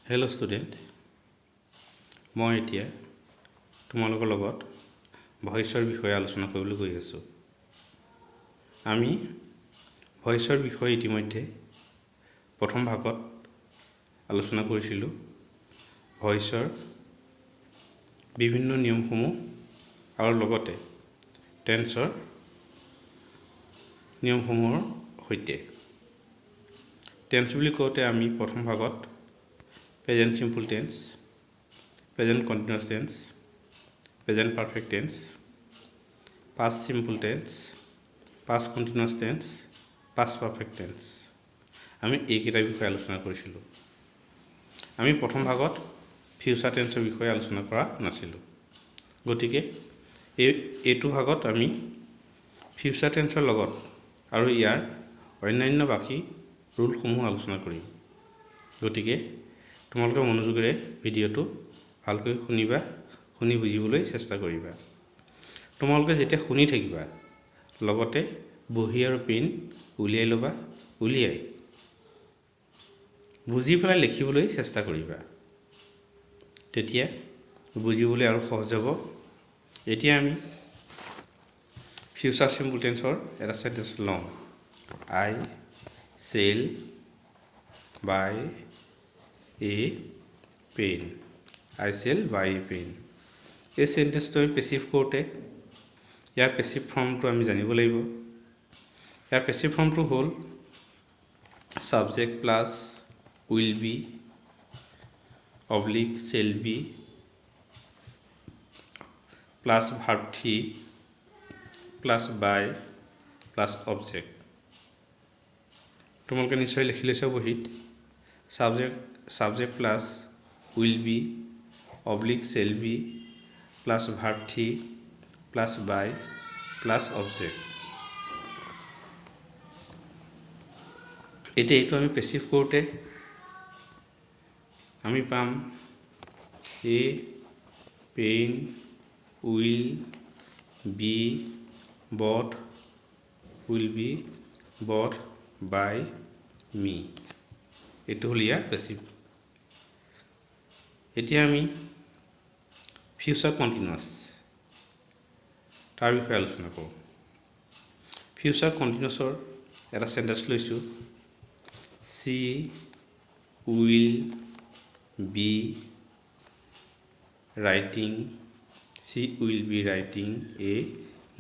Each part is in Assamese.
হেল্ল' ষ্টুডেণ্ট, মই এতিয়া তোমালোকৰ লগত ভইচৰ বিষয়ে আলোচনা কৰিবলৈ গৈ আছোঁ। আমি ভইচৰ বিষয়ে ইতিমধ্যে প্ৰথম ভাগত আলোচনা কৰিছিলোঁ। ভইচৰ বিভিন্ন নিয়মসমূহ আৰু লগতে টেন্সৰ নিয়মসমূহৰ সৈতে। টেন্স বুলি কওঁতে আমি প্ৰথম ভাগত present simple tense, present continuous tense, present perfect tense, past simple tense, past continuous tense, past perfect tense, আমি এইকেইটাৰ বিষয়ে আলোচনা কৰিছিলোঁ। আমি প্ৰথম ভাগত ফিউচাৰ টেন্সৰ বিষয়ে আলোচনা কৰা নাছিলোঁ। গতিকে এইটো ভাগত আমি ফিউচাৰ টেন্সৰ লগত আৰু ইয়াৰ অন্যান্য বাকী ৰুলসমূহ আলোচনা কৰিম। গতিকে তোমালোকে মনোযোগেৰে ভিডিঅ'টো ভালকৈ শুনিবা, শুনি বুজিবলৈ চেষ্টা কৰিবা। তোমালোকে যেতিয়া শুনি থাকিবা, লগতে বহী আৰু পেন উলিয়াই ল'বা, উলিয়াই বুজি পেলাই লিখিবলৈ চেষ্টা কৰিবা। তেতিয়া বুজিবলৈ আৰু সহজ হ'ব। এতিয়া আমি ফিউচাৰ চিম্পল টেন্সৰ এটা চেণ্টেন্স লওঁ। I sell by a pen. I sell by a pen. এই চেণ্টেন্সটো আমি পেচিভ কৰোঁতে ইয়াৰ পেচিভ ফৰ্মটো আমি জানিব লাগিব। ইয়াৰ পেচিভ ফৰ্মটো হ'ল subject plus will be oblique shall be plus verb three plus by plus object. তোমালোকে নিশ্চয় লিখি লৈছা বহীত। Subject plus will be oblique shall be plus verb three plus by plus object. এতিয়া এইটো আমি পেচিভ কৰোঁতে আমি পাম এ pain will be bought by মি। এইটো হ'ল ইয়াৰ পেচিভ। এতিয়া আমি ফিউচাৰ কণ্টিনিউৱাছ তাৰ বিষয়ে আলোচনা কৰোঁ। ফিউচাৰ কণ্টিনিউৱাছৰ এটা চেণ্টেন্স লৈছোঁ। C will be writing a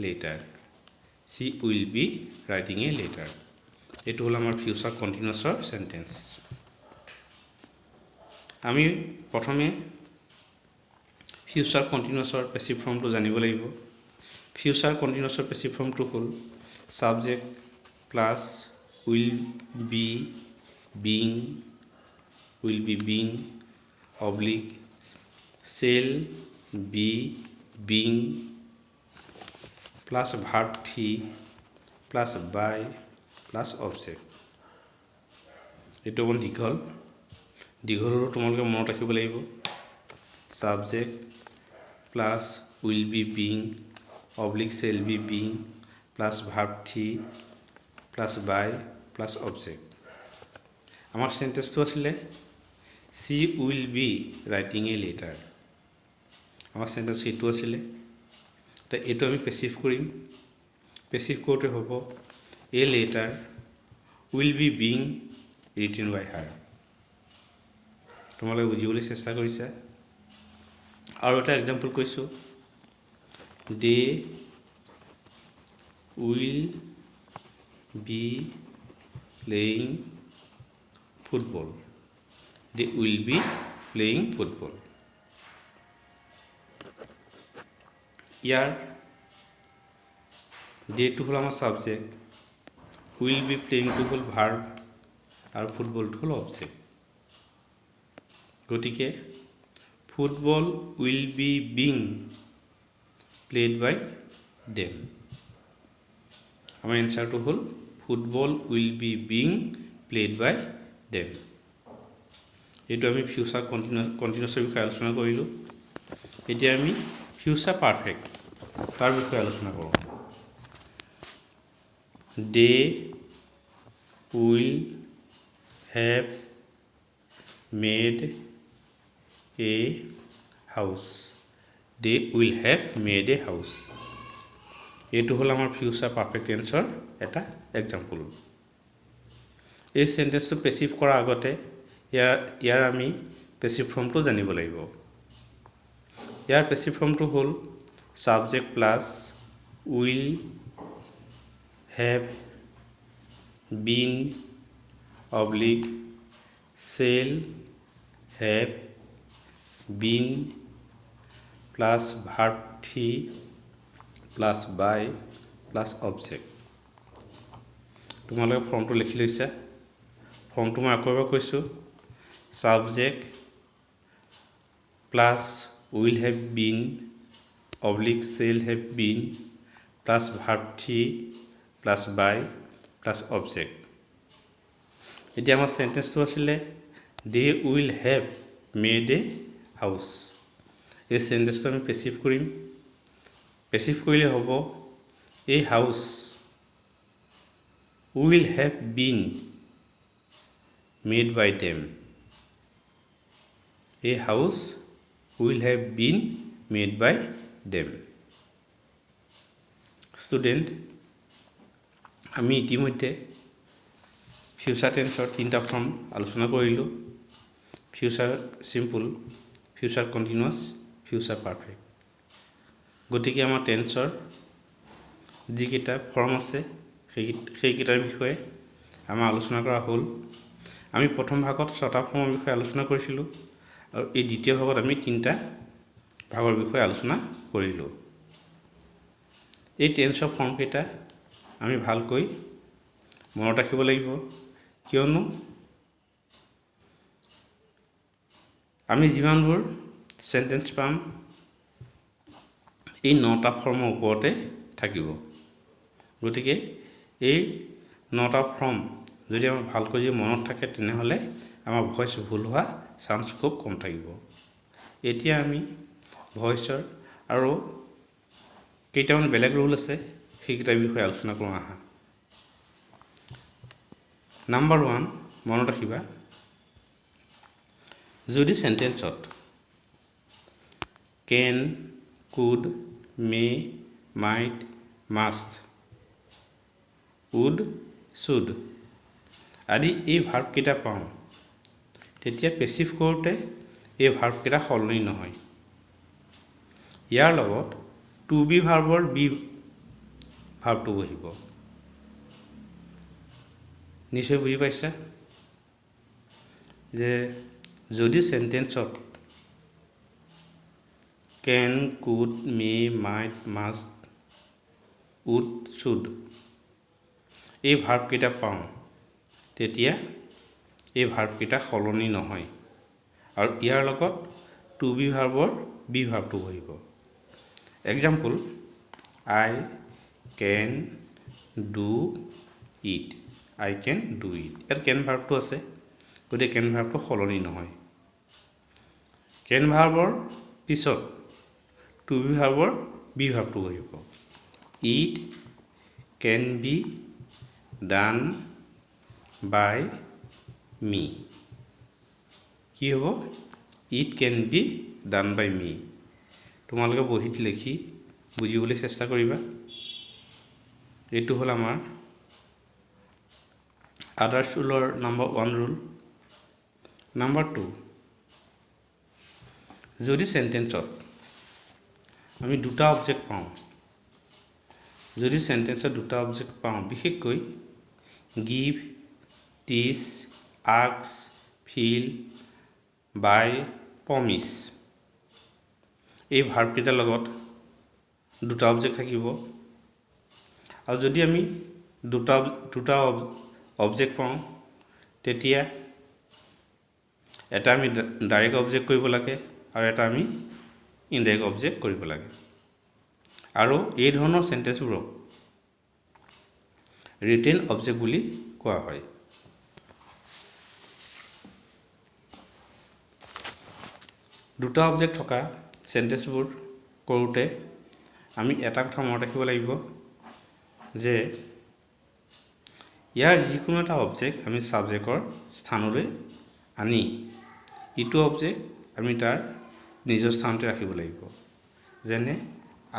letter. C will be writing a letter. এইটো হ'ল আমাৰ ফিউচাৰ কণ্টিনিউৱাছৰ চেণ্টেন্স। আমি প্ৰথমে ফিউচাৰ কণ্টিনিউৱাছৰ পেচিভ ফৰ্মটো জানিব লাগিব। ফিউচাৰ কণ্টিনিউৱাছৰ পেচিভ ফৰ্মটো হ'ল subject plus will be being oblique shall be being plus verb three plus by plus object. এইটো অকণ দীঘলৰো তোমালোকে মনত ৰাখিব লাগিব। Subject plus will be being oblique shall be being plus verb three plus by plus object. আমাৰ চেণ্টেন্সটো আছিলে she will be writing a letter. আমাৰ চেণ্টেন্স এইটো আছিলে। তো এইটো আমি পেচিভ কৰিম। পেচিভ কৰোঁতে হ'ব a letter will be being written by her. তোমালোকে বুজিবলৈ চেষ্টা কৰিছা। আৰু এটা এক্সাম্পল কৈছোঁ। They will be playing football. They will be playing football. ইয়াৰ ডেটো হ'ল আমাৰ ছাবজেক্ট, উইল বি প্লেয়িংটো হ'ল ভাৰ্ব আৰু ফুটবলটো হ'ল অবজেক্ট। গতিকে football will be being played by them. আমাৰ এনচাৰটো হ'ল football will be being played by them. এইটো আমি ফিউচাৰ কণ্টিনিউৱাছৰ বিষয়ে আলোচনা কৰিলোঁ। এতিয়া আমি ফিউচাৰ পাৰফেক্ট তাৰ বিষয়ে আলোচনা কৰোঁ। They will have made a house. They will have made a house. এইটো হল আমাৰ ফিউচাৰ পাৰফেক্ট টেন্সৰ এটা এক্সাম্পল। এই সেন্টেন্সটো পেসিভ কৰাৰ আগতে ইয়াৰ আমি পেসিভ ফৰ্মটো জানিব লাগিব। ইয়াৰ পেসিভ ফৰ্মটো হল subject plus will have been oblique shall have been plus verb to plus by plus object। তোমালোকে ফৰ্মটো লিখি লৈছা। ফৰ্মটো মই আকৌ এবাৰ কৈছোঁ, subject plus will have been oblique shall have been plus verb to plus by plus object। এতিয়া আমাৰ সেন্টেন্সটো আছিলে they will have made a house। এই সেন্টেন্সটো আমি পেসিভ কৰিম। পেসিভ কৰিলে হ'ব a house will have been made by them। a house will have been made by them। Student, আমি ইতিমধ্যে ফিউচাৰ টেন্সৰ তিনিটা ফৰ্ম আলোচনা কৰিলোঁ, future simple, future continuous, future perfect. গতিকে আমাৰ টেন্সৰ যিকেইটা ফৰ্ম আছে সেইকেইটাৰ বিষয়ে আমাৰ আলোচনা কৰা হ'ল। আমি প্ৰথম ভাগত 6টা ফৰ্মৰ বিষয়ে আলোচনা কৰিছিলোঁ আৰু এই দ্বিতীয় ভাগত আমি 3টা ভাগৰ বিষয়ে আলোচনা কৰিলোঁ। এই টেন্সৰ ফৰ্মকেইটা আমি ভালকৈ মনত ৰাখিব লাগিব, কিয়নো আমি যিমানবোৰ সেন্টেন্স পাম এই 9টা ফৰ্মৰ ওপৰতে থাকিব। গতিকে এই 9টা ফৰ্ম যদি আমাৰ ভালকৈ মনত থাকে তেনেহলে আমাৰ ভয়েস ভুল হোৱা চান্স খুব কম থাকিব। এতিয়া আমি ভয়েসৰ আৰু কেইটামান বেলেগ ৰুল আছে সেইকেইটাৰ বিষয়ে আলোচনা কৰোঁ আহা। নাম্বাৰ 1 মনত ৰাখিবা, যদি সেন্টেন্সত can, could, may, might, must, would, should আদি এই ভাৰ্ব কেইটা পাওঁ তেতিয়া পেসিভ কৰোঁতে এই ভাৰ্ব কেইটা সলনি নহয়। ইয়াৰ লগত টু বি ভাৰ্বৰ বি ভাৰ্বটো বহিব। নিশ্চয় বুজি পাইছা যে যদি সেন্টেন্সত can, could, may, might, must, would, should এই ভাৰ্ব কেইটা পাওঁ তেতিয়া এই ভাৰ্ব কেইটা সলনি নহয় আৰু ইয়াৰ লগত টু বি ভাৰ্বৰ বি ভাৰ্বটো বহিব। Example, I can do it, I can do it। ইয়াত can ভাৰ্বটো আছে, গতিকে can ভাৰ্বটো সলনি নহয়। can ভাৰ্বৰ পিছত টু বি ভাৰ্বৰ বি ভাৰ্বটো বহিব। It can be done by me। কি হ'ব? It can be done by me। তোমালোকে বহিত লিখি বুজিবলৈ চেষ্টা কৰিবা। এইটো হ'ল আমাৰ আদাৰ্স ৰুলৰ নাম্বাৰ 1 ৰুল। নাম্বাৰ 2, যদি সেন্টেন্সত আমি দুটা অবজেক্ট পাওঁ, যদি সেন্টেন্সত দুটা অবজেক্ট পাওঁ, বিশেষকৈ give, teach, ask, feel, buy, promise এই ভাৰ্ব কেইটাৰ লগত দুটা অবজেক্ট থাকিব। আৰু যদি আমি দুটা অবজেক্ট পাওঁ তেতিয়া এটা আমি ডাইৰেক্ট অবজেক্ট কৰিব লাগে আৰু এটা আমি ইনডাইৰেক্ট অবজেক্ট কৰিব লাগে। আৰু এই ধৰণৰ সেন্টেন্সবোৰক ৰিটেন অবজেক্ট বুলি কোৱা হয়। দুটা অবজেক্ট থকা সেন্টেন্সবোৰ কৰোঁতে আমি এটা কথা মনত ৰাখিব লাগিব যে ইয়াৰ যিকোনো এটা অবজেক্ট আমি সাবজেক্টৰ স্থানলৈ আনি ইটো অবজেক্ট আমি তাৰ নিজৰ স্থানতে ৰাখিব লাগিব। যেনে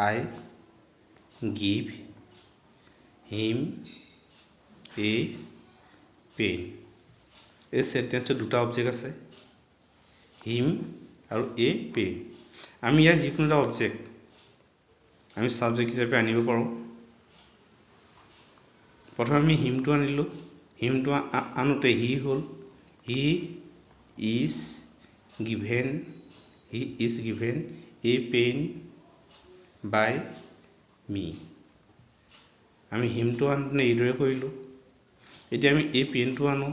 আই গিভ হিম এ পেন। এই সেন্টেন্সত দুটা অবজেক্ট আছে, হিম আৰু এ পেন। আমি ইয়াৰ যিকোনো এটা অবজেক্ট আমি সাবজেক্ট হিচাপে আনিব পাৰোঁ। প্ৰথমে আমি হিমটো আনিলোঁ। হিমটো আনোতে হি হ'ল, he is given a pen by me. আমি হিমটো আনোতে এইদৰে কৰিলোঁ। এতিয়া আমি এ পেনটো আনো।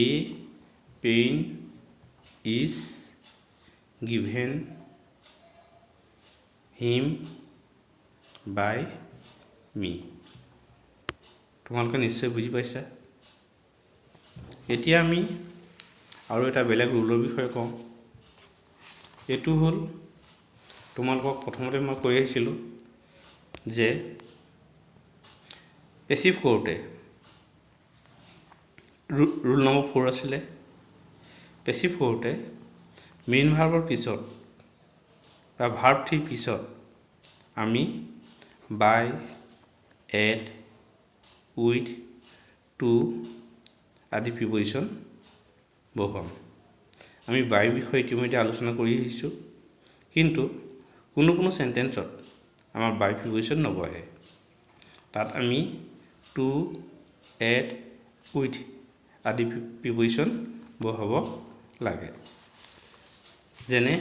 A pen is given him by me. তোমালোকে নিশ্চয় বুজি পাইছা। এতিয়া আমি আৰু এটা বেলেগ ৰুলৰ বিষয়ে কওঁ। এইটো হ'ল, তোমালোকক প্ৰথমতে মই কৈ আহিছিলোঁ যে পেচিভ কৰোঁতে ৰুল নম্বৰ 4 আছিলে। পেচিভ কৰোঁতে মেইন ভাৰ্বৰ পিছত বা ভাৰ্ব 3 পিছত আমি বাই, এড, উইথ, টু আদি প্ৰিপজিশ্যন বহুৱাম। আমি বাইৰ বিষয়ে ইতিমধ্যে আলোচনা কৰি আহিছোঁ, কিন্তু কোনো কোনো সেন্টেন্সত আমাৰ বাই প্ৰিপজিশ্যন নবহে। তাত আমি টু, এড, উইথ আদি প্ৰিপজিশ্যন বহাব লাগে। যেনে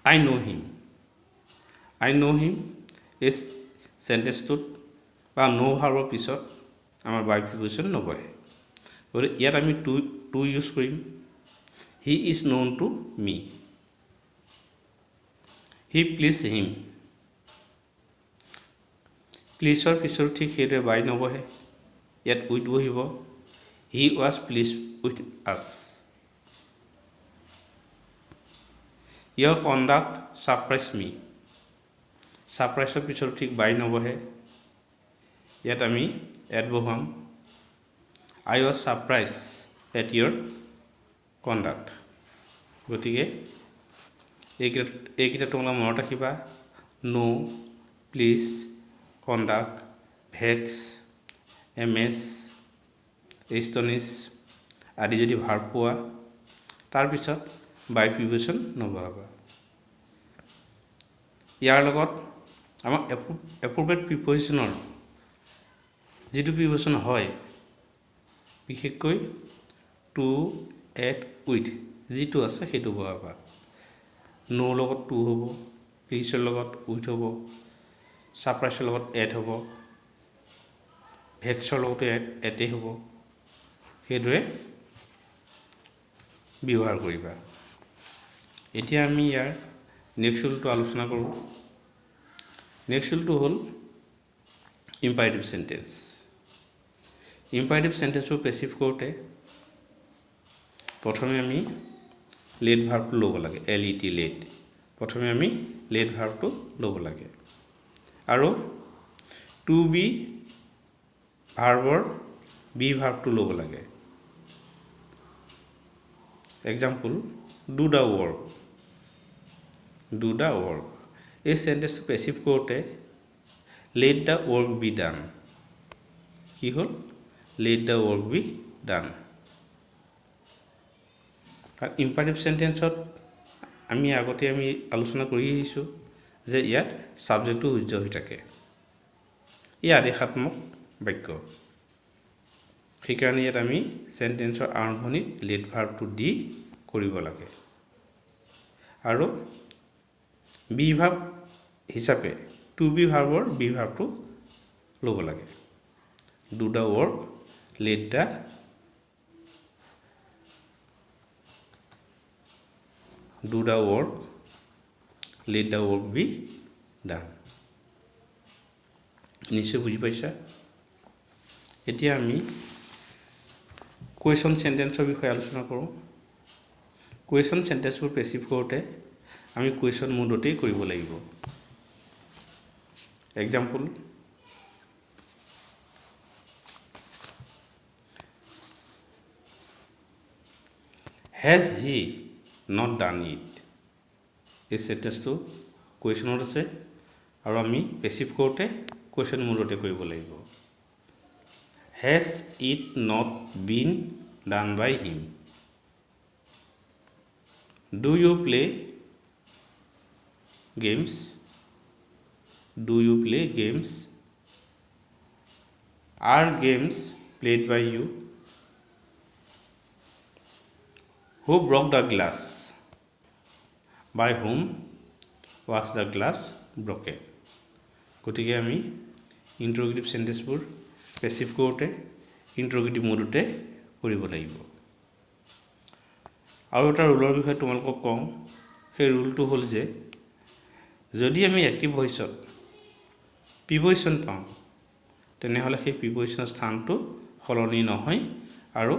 আই ন' হিম। আই ন' হিম এই সেন্টেন্সটোত বা ন' ভাৰ্বৰ পিছত আমাৰ বাই প্ৰিপজিশ্যন নবহে। গতিকে ইয়াত আমি টু ইউজ কৰিম। He is known to me. He please him. প্লিজৰ পিছত ঠিক সেইদৰে বাই নবহে, ইয়াত উইথ বহিব। হি ৱাজ প্লিজ উইথ আছ। ইয়ৰ কণ্ডাক্ট ছাৰপ্ৰাইজ মি। ছাৰপ্ৰাইজৰ পিছত ঠিক বাই নবহে, ইয়াত আমি এড বহুৱাম। I was surprised at your conduct. গতিকে এইকেইটা তোমালোকে মনত ৰাখিবা। Know', please, conduct, vex, amaze, astonish আদি যদি ভাৰ্ব পোৱা, তাৰপিছত বাই প্ৰিপজিশ্যন নবহাবা। ইয়াৰ লগত আমাৰ এপ্ৰপ্ৰিয়েট প্ৰিপজিশ্যনৰ যিটো প্ৰিপজিশ্যন হয়, বিশেষকৈ টু, এড, উইথ যিটো আছে সেইটো বহাবা। ন' লগত টু হ'ব, প্লিজৰ লগত উইথ হ'ব, ছাৰপ্ৰাইজৰ লগত এড হ'ব, ভেক্সৰ লগতো এডেই হ'ব। সেইদৰে ব্যৱহাৰ কৰিবা। এতিয়া আমি ইয়াৰ নেক্সট ৰুলটো আলোচনা কৰোঁ। নেক্সট ৰুলটো হ'ল ইম্পাৰেটিভ সেন্টেন্স। ইম্পাৰেটিভ সেন্টেন্সবোৰ পেচিভ কৰোঁতে প্ৰথমে আমি লেট ভাৰ্বটো ল'ব লাগে। LET let. প্ৰথমে আমি লেট ভাৰ্বটো ল'ব লাগে আৰু টু বি ভাৰ্বৰ বি ভাৰ্বটো ল'ব লাগে। Example, do the work. Do the work. এই সেন্টেন্সটো পেচিভ কৰোঁতে let the work be done. কি হ'ল? Let the work be done. আৰু ইম্পাৰেটিভ সেন্টেন্সত আমি আলোচনা কৰি আহিছোঁ যে ইয়াত ছাবজেক্টটো উজ্জ্ব হৈ থাকে। ই আদেশাত্মক বাক্য। সেইকাৰণে ইয়াত আমি সেন্টেন্সৰ আৰম্ভণিত লেট ভাৰ্বটো দি কৰিব লাগে। আৰু বি ভাৰ্ব হিচাপে টু বি ভাৰ্বৰ বি ভাৰ্বটো ল'ব লাগে। Do the work, late the work, late the work be ডান। নিশ্চয় বুজি পাইছা। এতিয়া আমি কুৱেশ্যন সেন্টেন্সৰ বিষয়ে আলোচনা কৰোঁ। কুৱেশ্যন সেন্টেন্সবোৰ পেচিভ কৰোঁতে আমি কুৱেশ্যন মোডতেই কৰিব লাগিব। Example, has he not done it এই সেন্টেন্সটো কুৱেশ্যনত আছে আৰু আমি পেছিভ কৰোঁতে কুৱেশ্যন মুডতে কৰিব লাগিব has it not been done by him do you play games do you play games are games played by you who broke the glass by whom was the glass broken গতিকে আমি ইন্টাৰোগেটিভ সেন্টেন্সবোৰ পেছিভ কৰোঁতে ইন্টাৰোগেটিভ মোডতে কৰিব লাগিব আৰু এটা ৰুলৰ বিষয়ে তোমালোকক কওঁ সেই ৰুলটো হ'ল যে যদি আমি এক্টিভ ভইচত প্ৰিপজিশ্যন পাওঁ তেনেহ'লে সেই প্ৰিপজিশ্যনৰ স্থানটো সলনি নহয় আৰু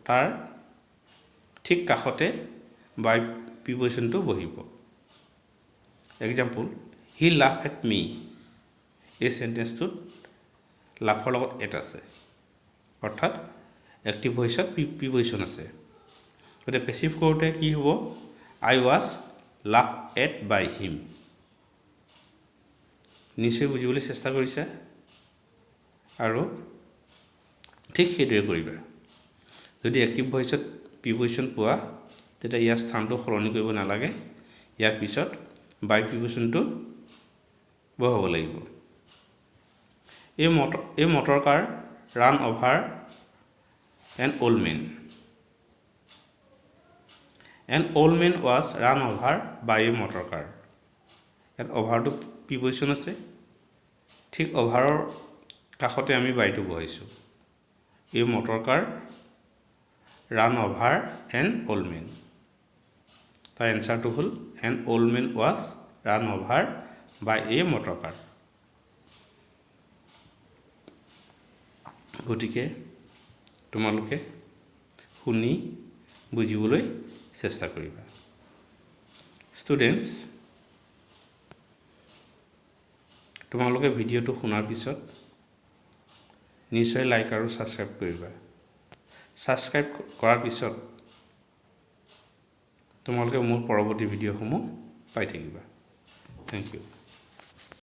তাৰ ঠিক কাষতে বাই প্ৰিপজিশ্যনটো বহিব এক্সাম্পল হি লাফ এট মি এই সেন্টেন্সটোত লাফৰ লগত এট আছে অৰ্থাৎ এক্টিভ ভইচত প্ৰিপজিশ্যন আছে গতিকে পেছিভ কৰোঁতে কি হ'ব আই ৱাজ লাফ এট বাই হিম নিশ্চয় বুজিবলৈ চেষ্টা কৰিছা আৰু ঠিক সেইদৰে কৰিবা যদি এক্টিভ ভইচত প্ৰিপজিশ্যন পোৱা তেতিয়া ইয়াৰ স্থানটো সলনি কৰিব নালাগে ইয়াৰ পিছত বাই প্ৰিপজিশ্যনটো বহাব লাগিব এই motor car ran over an old man was ran over by a motor car ইয়াত অভাৰটো প্ৰিপজিশ্যন আছে ঠিক অভাৰৰ কাষতে আমি বাইটো বহাইছোঁ এই motor car ran over an old man তাৰ এনচাৰটো হ'ল an old man was ran over by a motor car গতিকে তোমালোকে শুনি বুজিবলৈ চেষ্টা কৰিবা ষ্টুডেণ্টছ তোমালোকে ভিডিঅ'টো শুনাৰ পিছত নিশ্চয় লাইক আৰু ছাবস্ক্ৰাইব কৰিবা ছাবস্ক্ৰাইব কৰাৰ পিছত তোমালোকে মোৰ পৰৱৰ্তী ভিডিঅ'সমূহ পাই থাকিবা থেংক ইউ